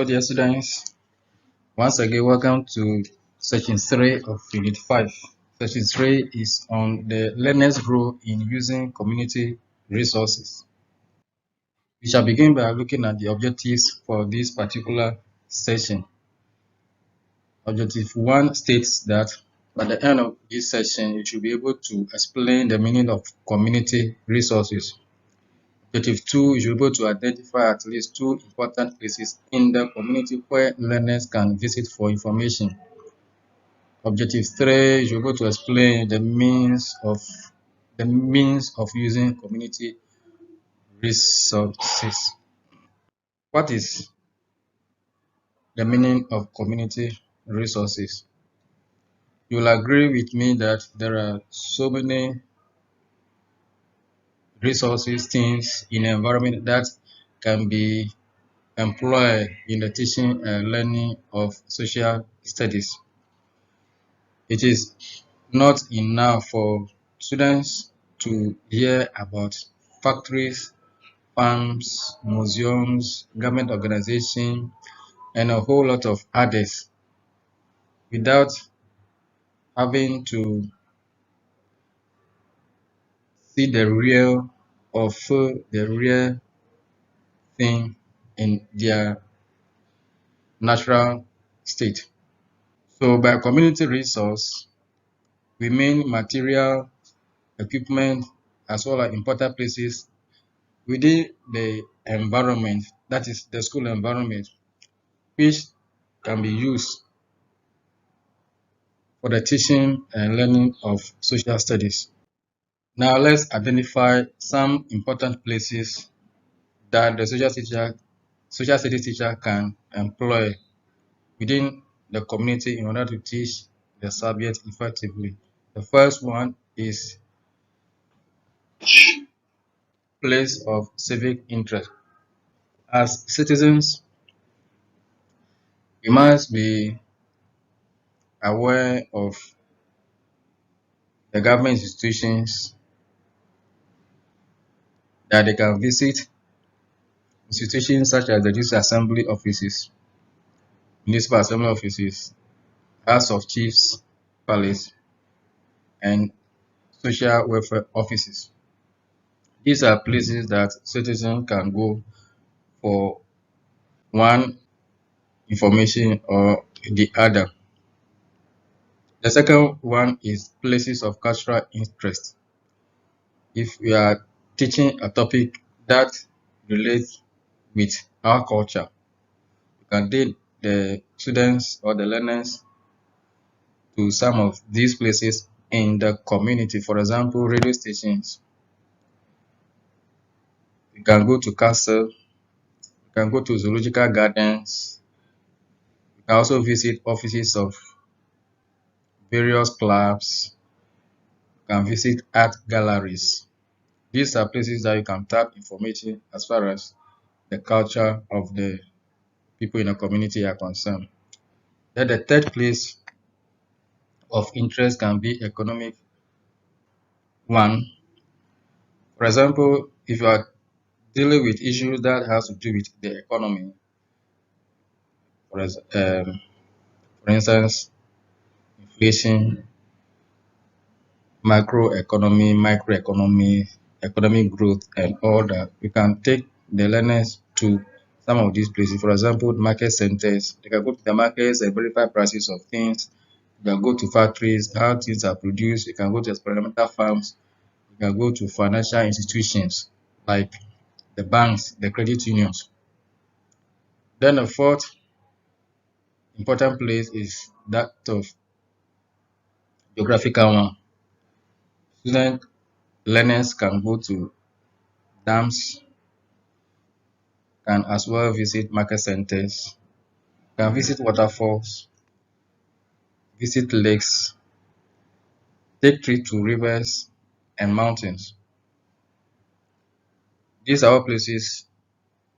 Hello, dear students. Once again, welcome to section 3 of Unit 5. Section 3 is on the learner's role in using community resources. We shall begin by looking at the objectives for this particular session. Objective 1 states that by the end of this session, you should be able to explain the meaning of community resources. Objective 2, you should be able to identify at least 2 important places in the community where learners can visit for information. Objective 3, you should be able to explain the means of using community resources. What is the meaning of community resources? You will agree with me that there are so many resources, things in the environment that can be employed in the teaching and learning of social studies. It is not enough for students to hear about factories, farms, museums, government organizations, and a whole lot of others without having to see the real or feel the real thing in their natural state. So by community resource, we mean material, equipment, as well as important places within the environment, that is the school environment, which can be used for the teaching and learning of social studies. Now let's identify some important places that the social studies teacher can employ within the community in order to teach the subject effectively. The first one is place of civic interest. As citizens, we must be aware of the government institutions that they can visit, institutions such as the district assembly offices, municipal assembly offices, House of Chiefs Palace, and social welfare offices. These are places that citizens can go for one information or the other. The second one is places of cultural interest. If we are teaching a topic that relates with our culture, you can take the students or the learners to some of these places in the community. For example, radio stations. You can go to castle. You can go to zoological gardens. You can also visit offices of various clubs. You can visit art galleries. These are places that you can tap information as far as the culture of the people in the community are concerned. Then the third place of interest can be economic one. For example, if you are dealing with issues that has to do with the economy, for, for instance, inflation, macroeconomy, microeconomy, economic growth, and all that, we can take the learners to some of these places. For example, market centers. They can go to the markets and verify prices of things. You can go to factories, how things are produced. You can go to experimental farms. You can go to financial institutions like the banks, the credit unions. Then the fourth important place is that of geographical one. Student learners can go to dams, can as well visit market centers, can visit waterfalls, visit lakes, take trips to rivers and mountains. These are all places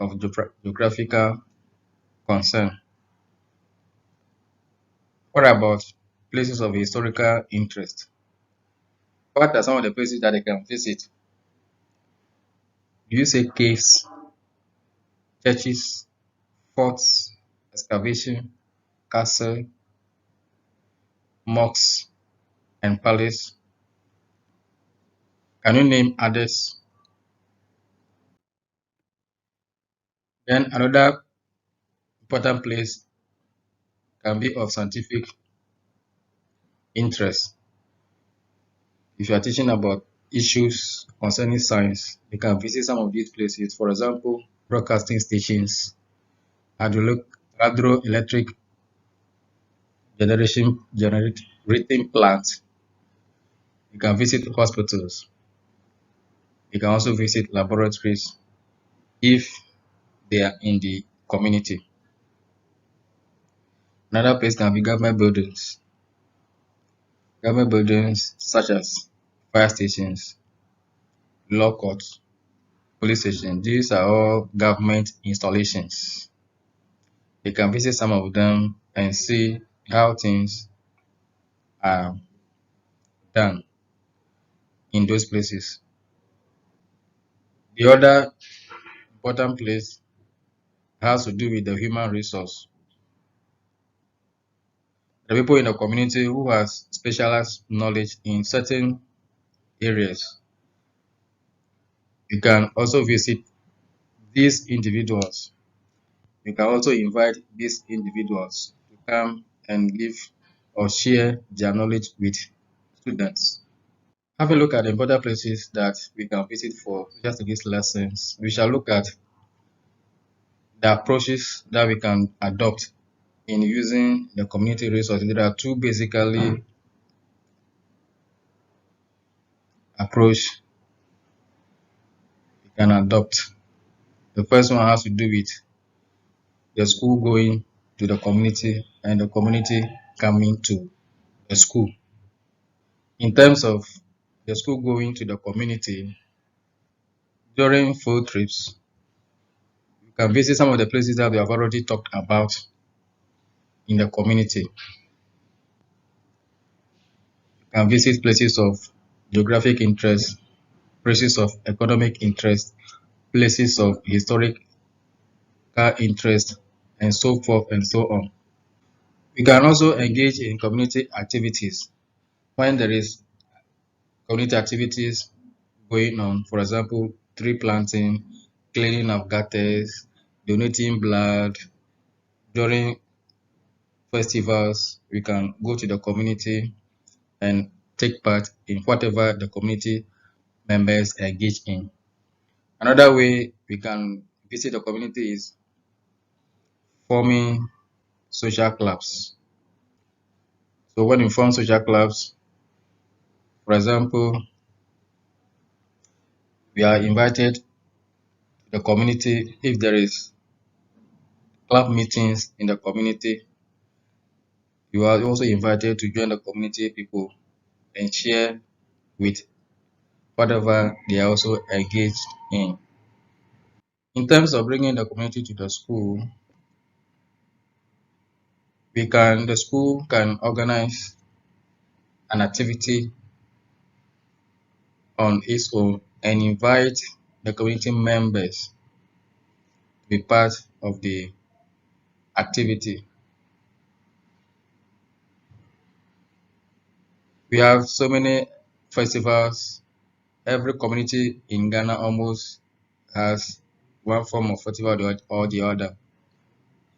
of geographical concern. What about places of historical interest? What are some of the places that they can visit? Do you say caves, churches, forts, excavation, castle, mosques, and palace. Can you name others? Then another important place can be of scientific interest. If you are teaching about issues concerning science, you can visit some of these places. For example, broadcasting stations, hydroelectric generating plants. You can visit hospitals. You can also visit laboratories if they are in the community. Another place can be government buildings. Government buildings such as fire stations, law courts, police stations. These are all government installations. You can visit some of them and see how things are done in those places. The other important place has to do with the human resource. The people in the community who has specialized knowledge in certain areas. You can also visit these individuals. You can also invite these individuals to come and give or share their knowledge with students. Have a look at the important places that we can visit for social studies lessons. We shall look at the approaches that we can adopt in using the community resources. There are two basically approach we can adopt. The first one has to do with the school going to the community and the community coming to the school. In terms of the school going to the community, during field trips, you can visit some of the places that we have already talked about in the community. You can visit places of geographic interest, places of economic interest, places of historical interest, and so forth and so on. We can also engage in community activities when there is community activities going on. For example, tree planting, cleaning of gutters, donating blood. During festivals, we can go to the community and take part in whatever the community members engage in. Another way we can visit the community is forming social clubs. So when you form social clubs, for example, we are invited to the community. If there is club meetings in the community, you are also invited to join the community people and share with whatever they are also engaged in. In terms of bringing the community to the school, the school can organize an activity on its own and invite the community members to be part of the activity. We have so many festivals. Every community in Ghana almost has one form of festival or the other.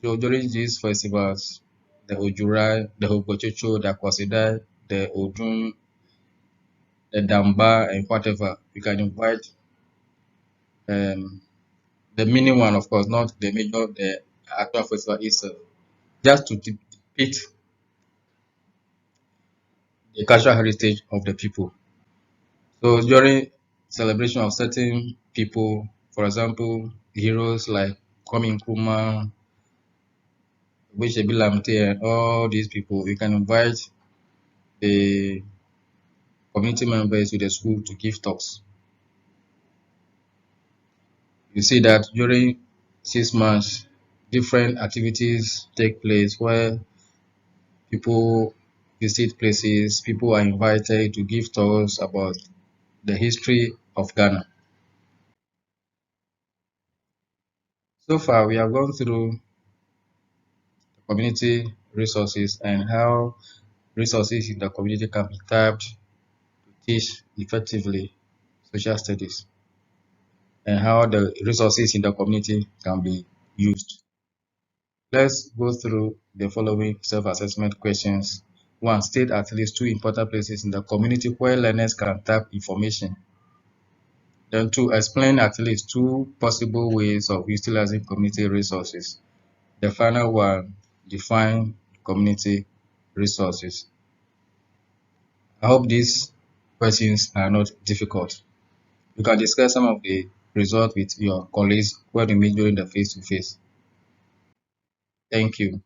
So during these festivals, the Ojurai, the Ogochocho, the Kwasida, the Odun, the Damba, and whatever, you can invite the mini one, of course, not the major, the actual festival itself, just to depict the cultural heritage of the people. So during celebration of certain people, for example, heroes like Kwame Nkrumah, Wishebi Lamte, and all these people, you can invite the community members to the school to give talks. You see that during 6 months, different activities take place where people visit places, people are invited to give talks about the history of Ghana. So far, we have gone through community resources and how resources in the community can be tapped to teach effectively social studies, and how the resources in the community can be used. Let's go through the following self-assessment questions. 1. State at least 2 important places in the community where learners can tap information. Then 2. Explain at least 2 possible ways of utilizing community resources. The final one, define community resources. I hope these questions are not difficult. You can discuss some of the results with your colleagues when you meet during the face-to-face. Thank you.